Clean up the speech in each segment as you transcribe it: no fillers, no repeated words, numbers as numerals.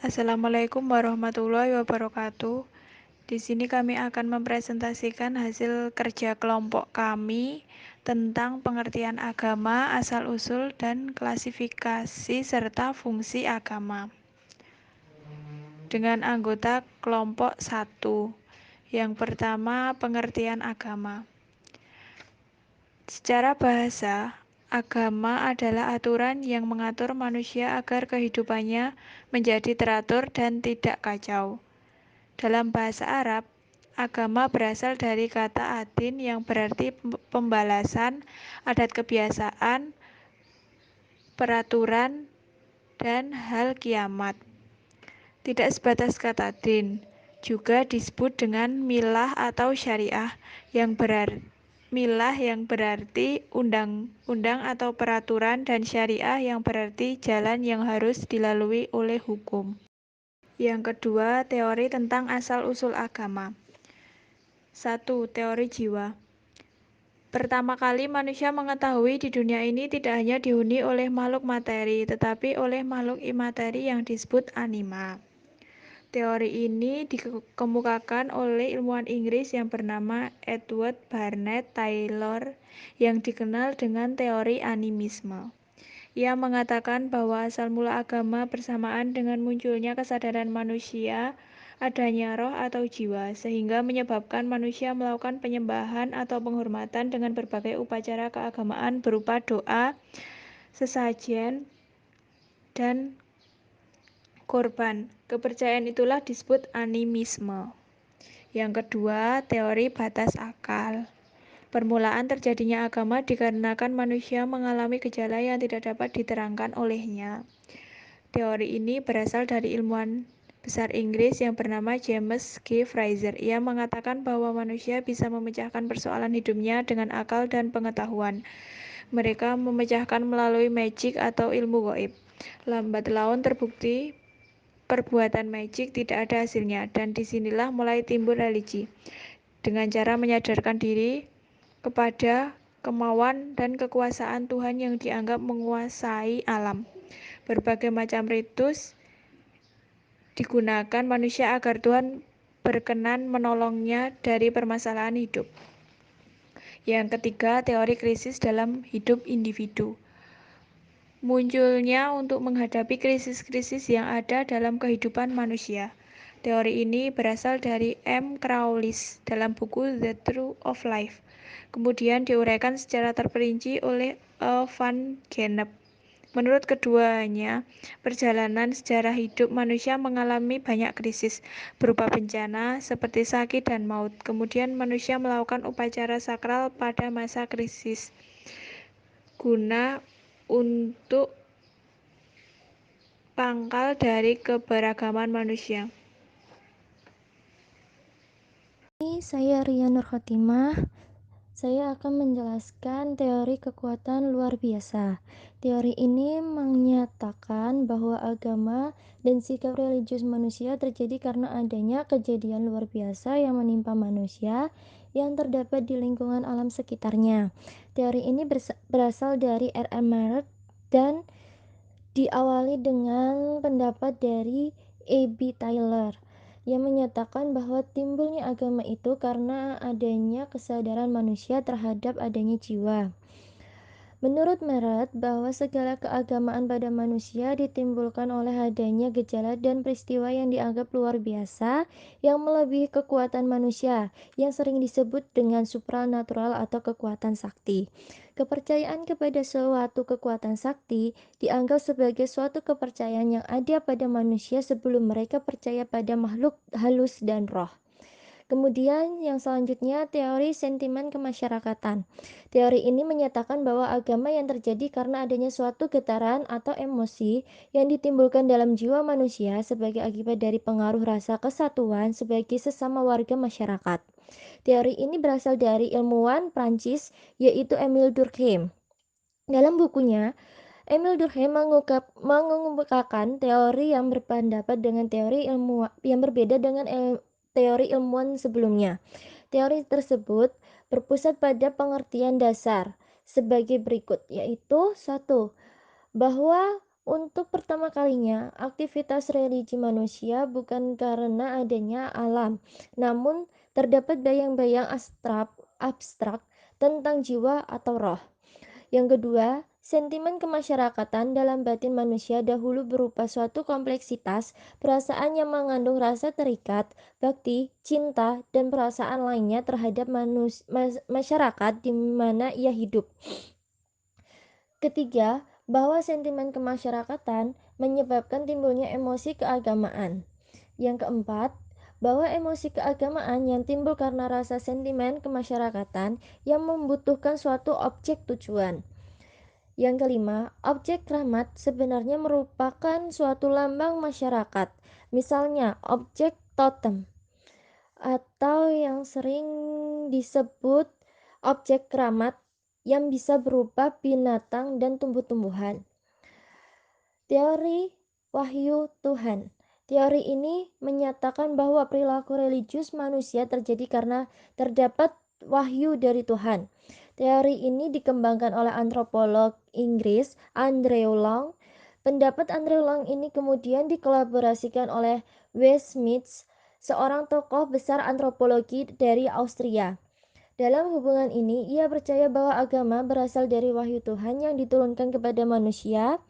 Assalamualaikum warahmatullahi wabarakatuh. Di sini kami akan mempresentasikan hasil kerja kelompok kami tentang pengertian agama, asal-usul, dan klasifikasi serta fungsi agama. Dengan anggota kelompok 1. Yang pertama, pengertian agama. Secara bahasa, agama adalah aturan yang mengatur manusia agar kehidupannya menjadi teratur dan tidak kacau. Dalam bahasa Arab, agama berasal dari kata adin yang berarti pembalasan, adat kebiasaan, peraturan, dan hal kiamat. Tidak sebatas kata din, juga disebut dengan milah atau syariah yang berarti undang-undang atau peraturan, dan syariah yang berarti jalan yang harus dilalui oleh hukum. Yang kedua, teori tentang asal-usul agama. 1. Teori jiwa. Pertama kali manusia mengetahui di dunia ini tidak hanya dihuni oleh makhluk materi, tetapi oleh makhluk imateri yang disebut anima. Teori ini dikemukakan oleh ilmuwan Inggris yang bernama Edward Barnett Taylor yang dikenal dengan teori animisme. Ia mengatakan bahwa asal mula agama bersamaan dengan munculnya kesadaran manusia adanya roh atau jiwa, sehingga menyebabkan manusia melakukan penyembahan atau penghormatan dengan berbagai upacara keagamaan berupa doa, sesajen, dan korban. Kepercayaan itulah disebut animisme. Yang kedua, teori batas akal. Permulaan terjadinya agama dikarenakan manusia mengalami gejala yang tidak dapat diterangkan olehnya. Teori ini berasal dari ilmuwan besar Inggris yang bernama James G. Frazer. Ia mengatakan bahwa manusia bisa memecahkan persoalan hidupnya dengan akal dan pengetahuan. Mereka memecahkan melalui magic atau ilmu gaib. Lambat laun terbukti perbuatan magic tidak ada hasilnya, dan disinilah mulai timbul religi. Dengan cara menyadarkan diri kepada kemauan dan kekuasaan Tuhan yang dianggap menguasai alam. Berbagai macam ritus digunakan manusia agar Tuhan berkenan menolongnya dari permasalahan hidup. Yang ketiga, teori krisis dalam hidup individu. Munculnya untuk menghadapi krisis-krisis yang ada dalam kehidupan manusia. Teori ini berasal dari M. Crowley dalam buku The Truth of Life. Kemudian diuraikan secara terperinci oleh E. van Gennep. Menurut keduanya, perjalanan sejarah hidup manusia mengalami banyak krisis berupa bencana seperti sakit dan maut. Kemudian manusia melakukan upacara sakral pada masa krisis guna untuk pangkal dari keberagaman manusia. Saya Ria Nur Khotimah. Saya akan menjelaskan teori kekuatan luar biasa. Teori ini menyatakan bahwa agama dan sikap religius manusia terjadi karena adanya kejadian luar biasa yang menimpa manusia yang terdapat di lingkungan alam sekitarnya. Teori ini berasal dari R.M. Merritt dan diawali dengan pendapat dari A.B. Taylor yang menyatakan bahwa timbulnya agama itu karena adanya kesadaran manusia terhadap adanya jiwa. Menurut Merritt, bahwa segala keagamaan pada manusia ditimbulkan oleh adanya gejala dan peristiwa yang dianggap luar biasa yang melebihi kekuatan manusia, yang sering disebut dengan supranatural atau kekuatan sakti. Kepercayaan kepada suatu kekuatan sakti dianggap sebagai suatu kepercayaan yang ada pada manusia sebelum mereka percaya pada makhluk halus dan roh. Kemudian yang selanjutnya, teori sentimen kemasyarakatan. Teori ini menyatakan bahwa agama yang terjadi karena adanya suatu getaran atau emosi yang ditimbulkan dalam jiwa manusia sebagai akibat dari pengaruh rasa kesatuan sebagai sesama warga masyarakat. Teori ini berasal dari ilmuwan Prancis yaitu Émile Durkheim. Dalam bukunya, Émile Durkheim mengemukakan teori yang berpendapat dengan teori yang berbeda dengan teori ilmuwan sebelumnya. Teori tersebut berpusat pada pengertian dasar sebagai berikut, yaitu 1. Bahwa Untuk pertama kalinya, aktivitas religi manusia bukan karena adanya alam, namun terdapat bayang-bayang abstrak tentang jiwa atau roh. Yang kedua, sentimen kemasyarakatan dalam batin manusia dahulu berupa suatu kompleksitas perasaan yang mengandung rasa terikat, bakti, cinta, dan perasaan lainnya terhadap masyarakat di mana ia hidup. Ketiga, bahwa sentimen kemasyarakatan menyebabkan timbulnya emosi keagamaan. Yang keempat, bahwa emosi keagamaan yang timbul karena rasa sentimen kemasyarakatan yang membutuhkan suatu objek tujuan. Yang kelima, objek keramat sebenarnya merupakan suatu lambang masyarakat, misalnya objek totem, atau yang sering disebut objek keramat yang bisa berupa binatang dan tumbuh-tumbuhan. Teori wahyu Tuhan. Teori ini menyatakan bahwa perilaku religius manusia terjadi karena terdapat wahyu dari Tuhan. Teori ini dikembangkan oleh antropolog Inggris Andrew Long. Pendapat Andrew Long ini kemudian dikolaborasikan oleh W. Smith, seorang tokoh besar antropologi dari Austria. Dalam hubungan ini, ia percaya bahwa agama berasal dari wahyu Tuhan yang diturunkan kepada manusia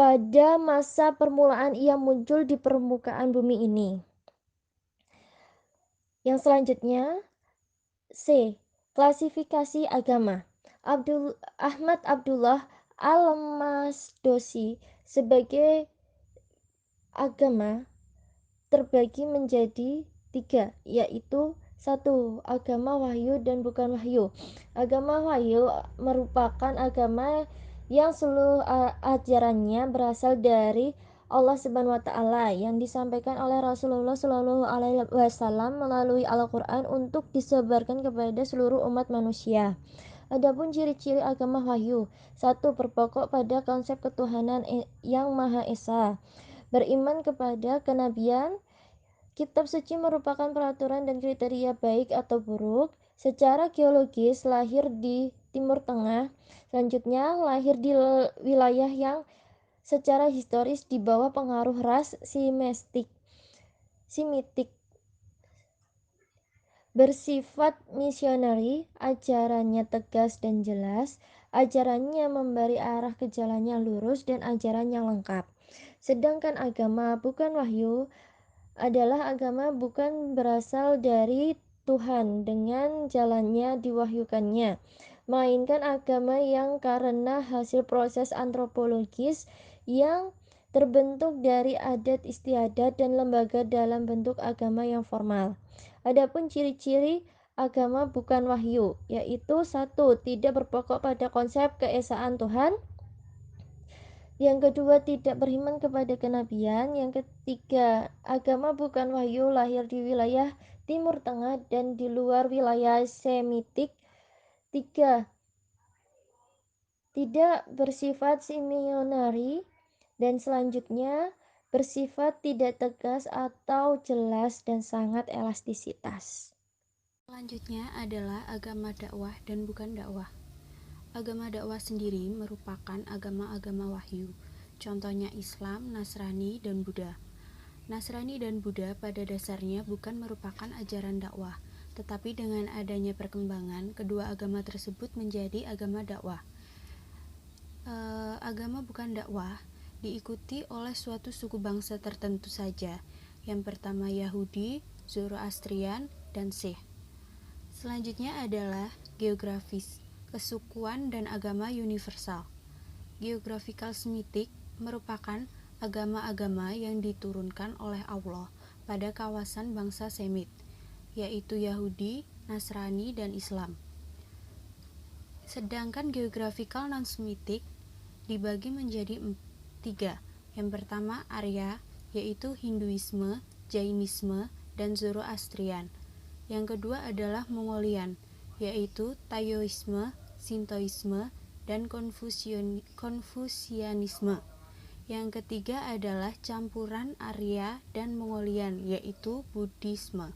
pada masa permulaan ia muncul di permukaan bumi ini. Yang selanjutnya, C. Klasifikasi agama. Ahmad Abdullah Al-Masdosi sebagai agama terbagi menjadi 3, yaitu 1. Agama wahyu dan bukan wahyu. Agama wahyu merupakan agama yang seluruh ajarannya berasal dari Allah Subhanahu wa taala yang disampaikan oleh Rasulullah Shallallahu alaihi wasallam melalui Al-Qur'an untuk disebarkan kepada seluruh umat manusia. Adapun ciri-ciri agama wahyu: 1. Berpokok pada konsep ketuhanan yang Maha Esa. Beriman kepada kenabian. Kitab suci merupakan peraturan dan kriteria baik atau buruk. Secara geologis lahir di Timur Tengah, selanjutnya lahir di wilayah yang secara historis di bawah pengaruh ras Semitik. Bersifat misioneri, ajarannya tegas dan jelas, ajarannya memberi arah ke jalan yang lurus dan ajaran yang lengkap. Sedangkan agama bukan wahyu adalah agama bukan berasal dari Tuhan dengan jalannya diwahyukannya, melainkan agama yang karena hasil proses antropologis yang terbentuk dari adat istiadat dan lembaga dalam bentuk agama yang formal. Adapun ciri-ciri agama bukan wahyu, yaitu 1. Tidak berpokok pada konsep keesaan Tuhan. Yang kedua, tidak beriman kepada kenabian. Yang ketiga, agama bukan wahyu lahir di wilayah Timur Tengah dan di luar wilayah Semitik. 3. Tidak bersifat misioneri. Dan selanjutnya, bersifat tidak tegas atau jelas dan sangat elastisitas. Selanjutnya adalah agama dakwah dan bukan dakwah. Agama dakwah sendiri merupakan agama-agama wahyu, contohnya Islam, Nasrani, dan Buddha. Nasrani dan Buddha pada dasarnya bukan merupakan ajaran dakwah, tetapi dengan adanya perkembangan, kedua agama tersebut menjadi agama dakwah. Agama bukan dakwah diikuti oleh suatu suku bangsa tertentu saja. Yang pertama Yahudi, Zoroastrian, dan Sikh. Selanjutnya adalah geografis, kesukuan dan agama universal. Geographical Semitic merupakan agama-agama yang diturunkan oleh Allah pada kawasan bangsa Semit, yaitu Yahudi, Nasrani, dan Islam. Sedangkan geographical non-Semitic dibagi menjadi 3. Yang pertama Arya, yaitu Hinduisme, Jainisme, dan Zoroastrian. Yang kedua adalah Mongolian, yaitu Taoisme, Shintoisme, dan Konfusianisme. Yang ketiga adalah campuran Arya dan Mongolian, yaitu Buddhisme.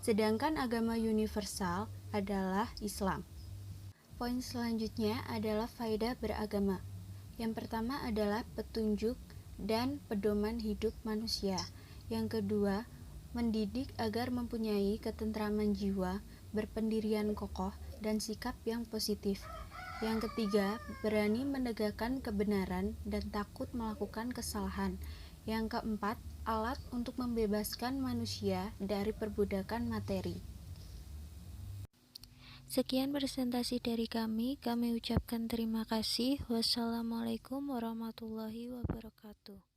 Sedangkan agama universal adalah Islam. Poin selanjutnya adalah faedah beragama. Yang pertama adalah petunjuk dan pedoman hidup manusia. Yang kedua, mendidik agar mempunyai ketentraman jiwa, berpendirian kokoh, dan sikap yang positif. Yang ketiga, berani menegakkan kebenaran dan takut melakukan kesalahan. Yang keempat, alat untuk membebaskan manusia dari perbudakan materi. Sekian presentasi dari kami ucapkan terima kasih. Wassalamualaikum warahmatullahi wabarakatuh.